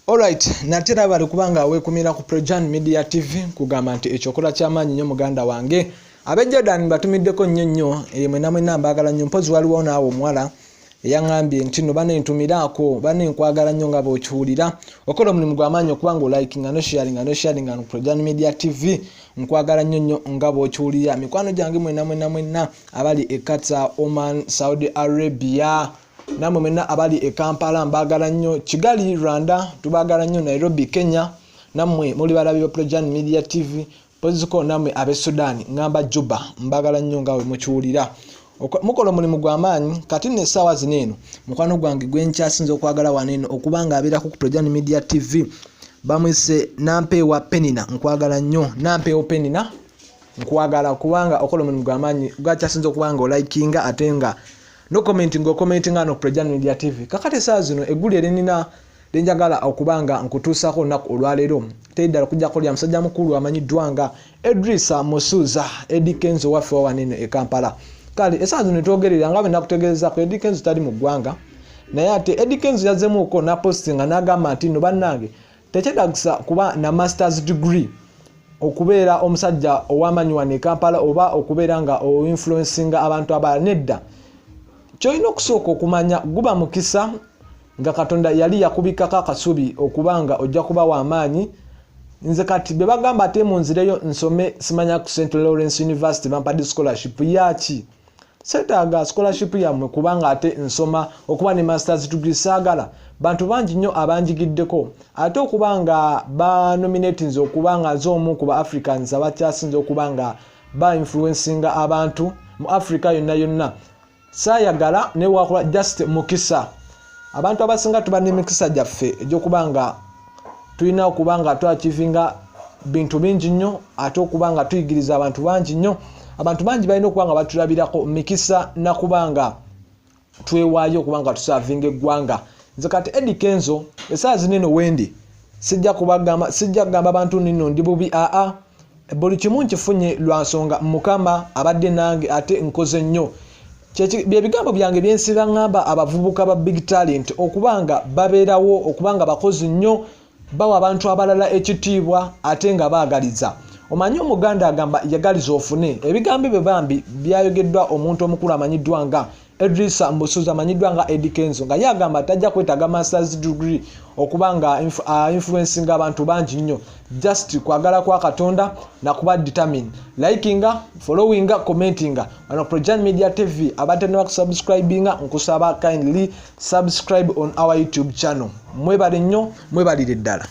Alright, natera bali kubanga wekumira ku Projan Media TV kugamba nti ekyokola ky'amaanyi nnyo muganda wange abe Jordan batumiddeko nnyo mwe namwe nambagala nnyo mpozi waliwo naawo omuwala eyangambye nti no bane ntumiraako bane nkwagala nnyo nga bw'okiwulira okola omulimu gw'amaanyi okubanga olikinga no sharing ku Projan Media TV nkwagala nnyo nga bw'okiwulira mikwano gyange mwenna abali e Qatar, Oman, Saudi Arabia namwe mwenna abali e Kampala mbagala nnyo, Kigali Rwanda tubagala nnyo, Nairobi Kenya namwe muli balabi ba Projan Media TV, poziko namwe abe Sudan ngamba Juba mbagala nnyo nga we mukiwulira mukola omulimu gw'amaanyi kati ne sawa zineno mukwano gwange gwenkyasinze okwagala waneno okubanga abera ku Projan Media TV bamwise Nampewa Penina nkwagala nnyo Nampewa Penina nkwagala kubanga okola omulimu gw'amaanyi gwakyasinze okubanga olikinga atenga no commenting ano Projan Media TV kakate saa zino eggulu erinina lenjagala okubanga nkutuusako olunaku olwaleero teddala kujja kolya musajja mukulu amanyiddwanga Edrisa Musuza Eddie Kenzo waffe wanene e Kampala kale esaa zino twogerera nga benakutegeeza ko Eddie Kenzo tali mu ggwanga naye ate Eddie Kenzo yazzemuuko na postinga n'agamba nti no bannange tekyetagisa kuba na masters degree okubeera omusajja ow'amanyi wano e Kampala oba okubeera nga o-influencinga abantu abala nedda kyolina okusooka okumanya guba mukisa nga Katonda yali yakubikako akasubi okubanga ojja kuba w'amaanyi nze kati be bagamba ate munzireyo nsome simanya ku St. Lawrence University bampadde scholarship yaki setaaga scholarship yammwe kubanga ate nsoma okuba ne masters degree saagala bantu bangi nnyo abanjigiddeko ate okubanga banominate nze okubanga nze omu ku ba Africans abakyasinze okubanga ba influencinga abantu mu Africa yonna sayagala ne wakola just mukisa abantu abasinga tuba n'emikisa gyaffe egy'okubanga tulina okubanga twachivinga bintu bingi nnyo ate okubanga tuyigiriza abantu bangi nnyo abantu bangi balina okubanga batulabirako mikisa nakubanga twewaayo okubanga tusavinga eggwanga nze kati Eddie Kenzo esaa zineno wendi sijja kugamba abantu nino ndi bubi buli kimu nkifunye lwa nsonga Mukama abadde nange ate nkoze nnyo bye bigambo byange byensiba ngamba abavubuka ba big talent okubanga babeerawo okubanga bakozi nnyo bawa abantu abalala ekitiibwa ate nga baagaliza omanyi omuganda agamba yagaliza ofune ebigambo bye bambi byayogeddwa omuntu omukulu amanyiddwa nga Edrisa Musuza amanyiddwa nga Eddie Kenzo nga yagamba tajja kwetaaga masters degree okubanga influencing abantu bangi nnyo just kwagala kwa Katonda na kuba determine likinga followinga commentinga on Projan Media TV abate ne subscribinga nkusaba kindly subscribe on our YouTube channel mwebale nnyo mwebalire ddala.